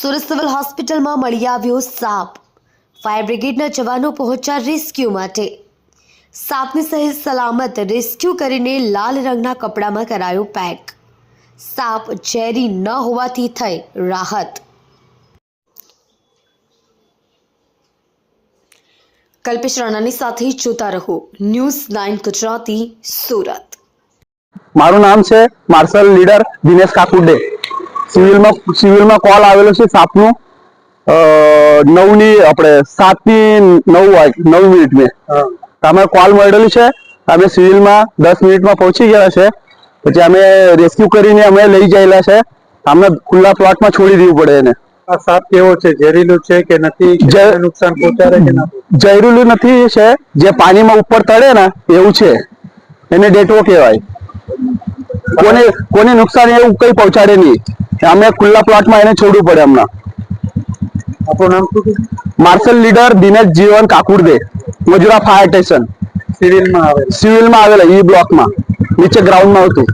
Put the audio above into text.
Surat civil હોસ્પિટલમાં મળી આવ્યો સાપ। ફાયર બ્રિગેડના જવાનો પહોંચ્યા રેસ્ક્યુ માટે। સાપને સહી સલામત રેસ્ક્યુ કરીને લાલ રંગના કપડામાં કરાયો પેક। સાપ ઝેરી ન હોવાથી થઈ રાહત। કલ્પેશ રાણાની સાથે જોતા રહો ન્યૂઝ 9 ગુજરાતી સુરત। મારું નામ છે માર્શલ લીડર દિનેશ કાકુડે। સિવિલમાં કોલ આવેલો છે સાપનું 9 મિનિટ અમે કોલ મળેલું છે। અમે સિવિલમાં 10 મિનિટમાં પહોંચી ગયા છે। પછી અમે રેસ્ક્યુ કરીને અમે લઈ જયેલા છે। અમને ખુલ્લા પ્લોટમાં છોડી દેવું પડે એને। આ સાપ કેવો છે? ઝેરીલું છે કે નથી? નુકસાન પહોંચાડે કે ના? ઝેરીલું નથી છે, જે પાણીમાં ઉપર તળે ને એવું છે। એને ડેટવો કહેવાય। કોને નુકસાન એવું કઈ પહોંચાડે નહીં। અમે ખુલ્લા પ્લોટમાં એને છોડવું પડે હમણાં। આપણું નામ શું છે? માર્શલ લીડર દિનેશ જીવન કાકુડે, મજુરા ફાયર સ્ટેશન સિવિલમાં આવે સિવિલમાં આવેલા ઈ બ્લોકમાં નીચે ગ્રાઉન્ડમાં હતું।